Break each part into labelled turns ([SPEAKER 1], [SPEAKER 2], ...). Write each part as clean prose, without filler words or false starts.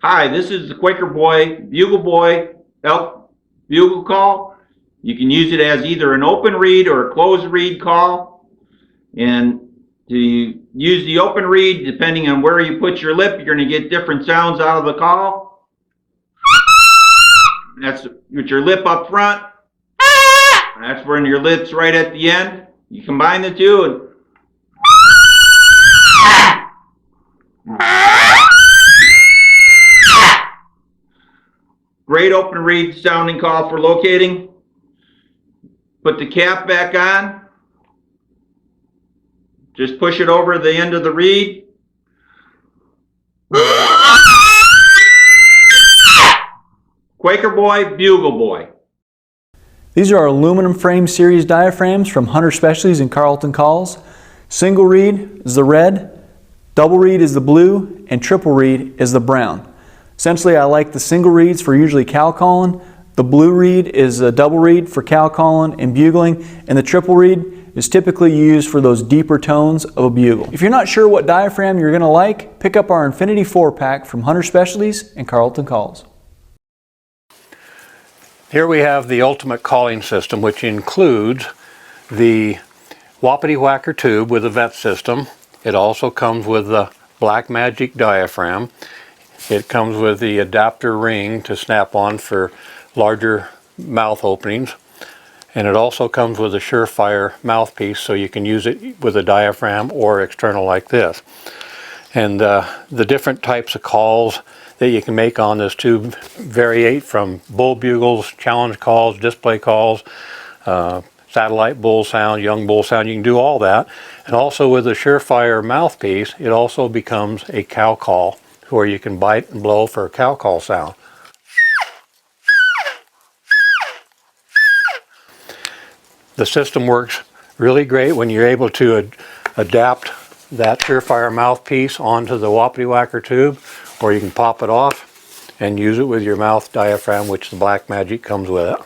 [SPEAKER 1] Hi, this is the Quaker Boy, Bugle Boy Elk Bugle Call. You can use it as either an open reed or a closed reed call. And to use the open reed, depending on where you put your lip, you're going to get different sounds out of the call. That's with your lip up front. That's when your lip's right at the end. You combine the two and great open reed sounding call for locating. Put the cap back on. Just push it over the end of the reed. Quaker Boy, Bugle Boy.
[SPEAKER 2] These are our aluminum frame series diaphragms from Hunter Specialties and Carlton Calls. Single reed is the red, double reed is the blue, and triple reed is the brown. Essentially, I like the single reeds for usually cow calling. The blue reed is a double reed for cow calling and bugling, and the triple reed is typically used for those deeper tones of a bugle. If you're not sure what diaphragm you're going to like, pick up our Infinity 4-pack from Hunter Specialties and Carlton Calls.
[SPEAKER 3] Here we have the ultimate calling system, which includes the Wapiti Whacker tube with a vet system. It also comes with the Black Magic diaphragm. It comes with the adapter ring to snap on for larger mouth openings. And it also comes with a Surefire mouthpiece, so you can use it with a diaphragm or external like this. And the different types of calls that you can make on this tube variate from bull bugles, challenge calls, display calls, satellite bull sound, young bull sound. You can do all that. And also with the Surefire mouthpiece, it also becomes a cow call, where you can bite and blow for a cow call sound. The system works really great when you're able to adapt that Surefire mouthpiece onto the Wapiti Whacker tube, or you can pop it off and use it with your mouth diaphragm, which the Black Magic comes with it.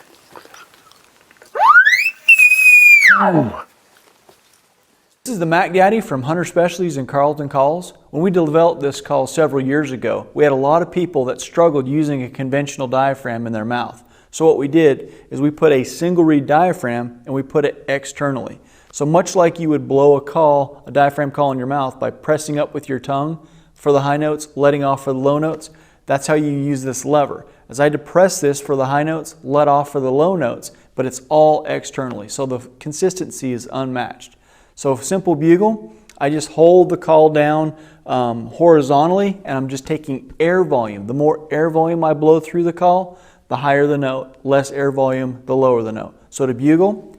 [SPEAKER 2] This is the Mac Daddy from Hunter Specialties and Carlton Calls. When we developed this call several years ago, we had a lot of people that struggled using a conventional diaphragm in their mouth. So what we did is we put a single reed diaphragm and we put it externally. So much like you would blow a diaphragm call in your mouth by pressing up with your tongue for the high notes, letting off for the low notes, that's how you use this lever. As I depress this for the high notes, let off for the low notes, but it's all externally. So the consistency is unmatched. So simple bugle, I just hold the call down horizontally, and I'm just taking air volume. The more air volume I blow through the call, the higher the note. Less air volume, the lower the note. So to bugle,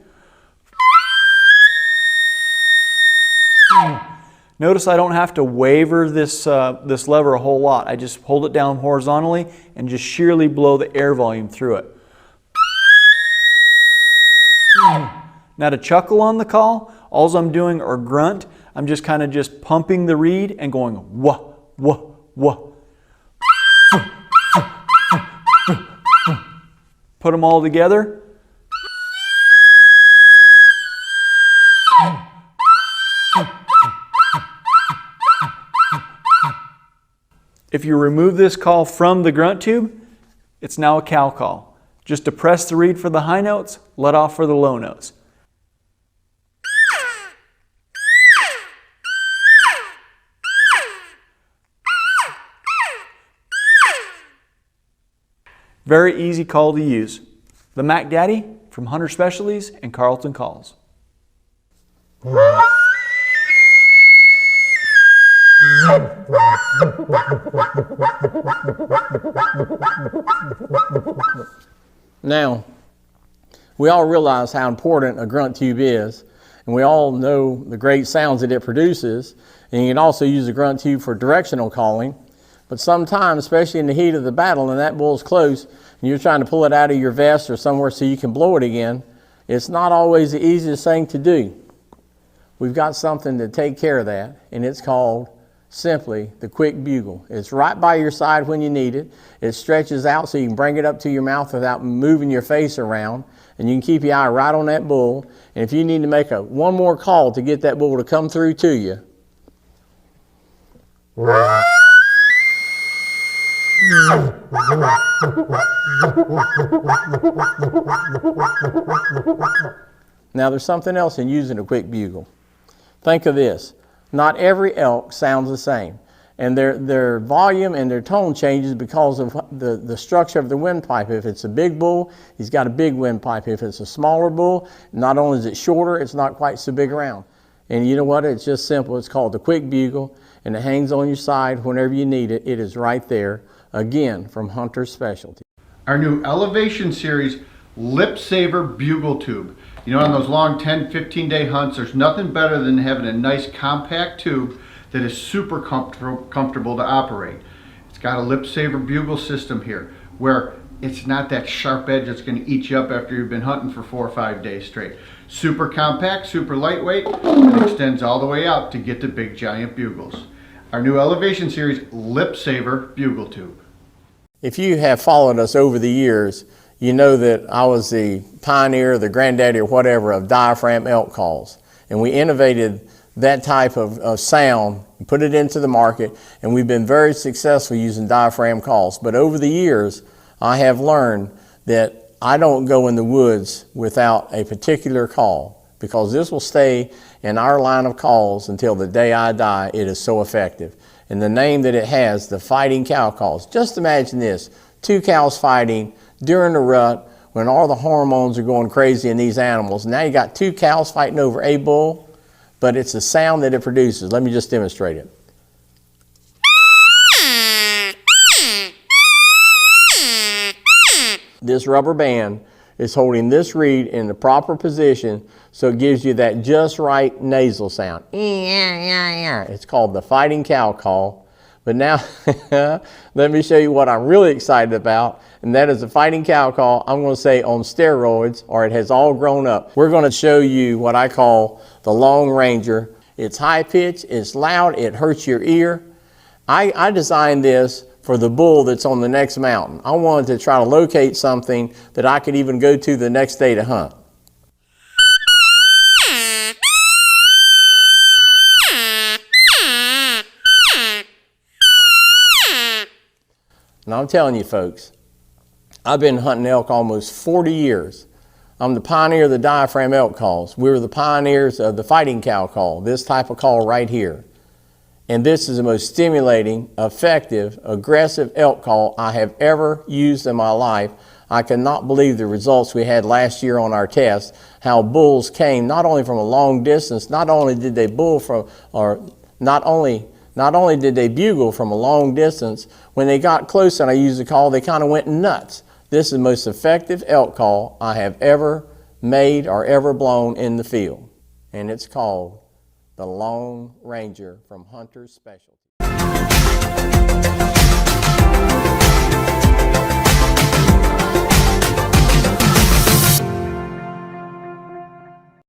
[SPEAKER 2] notice I don't have to waver this lever a whole lot. I just hold it down horizontally and just sheerly blow the air volume through it. Now to chuckle on the call, all I'm doing, or grunt, I'm just kind of just pumping the reed and going wah, wah, wah. Put them all together. If you remove this call from the grunt tube, it's now a cow call. Just depress the reed for the high notes, let off for the low notes. Very easy call to use. The Mac Daddy from Hunter Specialties and Carlton Calls.
[SPEAKER 4] Now, we all realize how important a grunt tube is, and we all know the great sounds that it produces, and you can also use a grunt tube for directional calling. But sometimes, especially in the heat of the battle, and that bull's close, and you're trying to pull it out of your vest or somewhere so you can blow it again, it's not always the easiest thing to do. We've got something to take care of that, and it's called simply the Quick Bugle. It's right by your side when you need it. It stretches out so you can bring it up to your mouth without moving your face around, and you can keep your eye right on that bull. And if you need to make one more call to get that bull to come through to you, Now there's something else in using a quick bugle. Think of this. Not every elk sounds the same. And their volume and their tone changes because of the structure of the windpipe. If it's a big bull, he's got a big windpipe. If it's a smaller bull, not only is it shorter, it's not quite so big around. And you know what? It's just simple. It's called the quick bugle, and it hangs on your side whenever you need it. It is right there, again, from Hunter's Specialty.
[SPEAKER 5] Our new Elevation Series Lip Saver Bugle Tube. You know, on those long 10, 15-day hunts, there's nothing better than having a nice compact tube that is super comfortable to operate. It's got a lip saver bugle system here where it's not that sharp edge that's going to eat you up after you've been hunting for 4 or 5 days straight. Super compact, super lightweight, and extends all the way out to get to big giant bugles. Our new Elevation Series Lip Saver Bugle Tube.
[SPEAKER 4] If you have followed us over the years, you know that I was the pioneer, the granddaddy or whatever of diaphragm elk calls. And we innovated that type of sound, put it into the market, and we've been very successful using diaphragm calls. But over the years, I have learned that I don't go in the woods without a particular call, because this will stay in our line of calls until the day I die. It is so effective. And the name that it has, the fighting cow calls. Just imagine this, 2 cows fighting during the rut when all the hormones are going crazy in these animals. Now you got 2 cows fighting over a bull, but it's the sound that it produces. Let me just demonstrate it. This rubber band is holding this reed in the proper position so it gives you that just right nasal sound. It's called the fighting cow call. But now, let me show you what I'm really excited about, and that is the fighting cow call, I'm going to say on steroids, or it has all grown up. We're going to show you what I call the Long Ranger. It's high pitched, it's loud, it hurts your ear. I designed this for the bull that's on the next mountain. I wanted to try to locate something that I could even go to the next day to hunt. Now I'm telling you folks, I've been hunting elk almost 40 years. I'm the pioneer of the diaphragm elk calls. We were the pioneers of the fighting cow call, this type of call right here. And this is the most stimulating, effective, aggressive elk call I have ever used in my life. I cannot believe the results we had last year on our test, how bulls came not only from a long distance, not only did they bugle from a long distance, when they got close and I used the call, they kind of went nuts. This is the most effective elk call I have ever made or ever blown in the field. And it's called the Lone Ranger from Hunter's Specialty.